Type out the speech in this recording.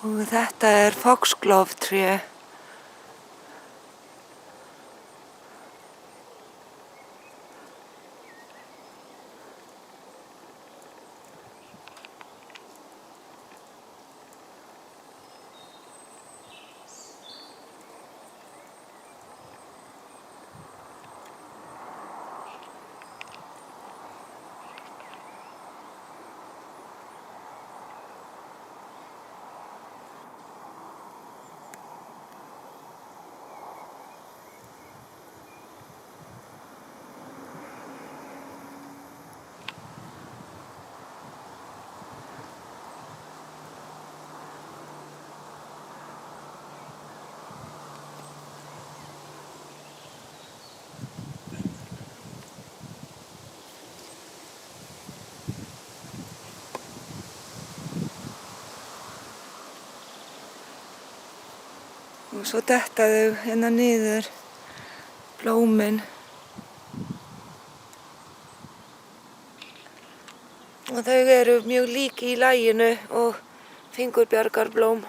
Og þetta foxglove-tré. Og svo detta þau hérna niður, blómin. Og þau eru mjög lík í laginu og fingurbjargarblóm.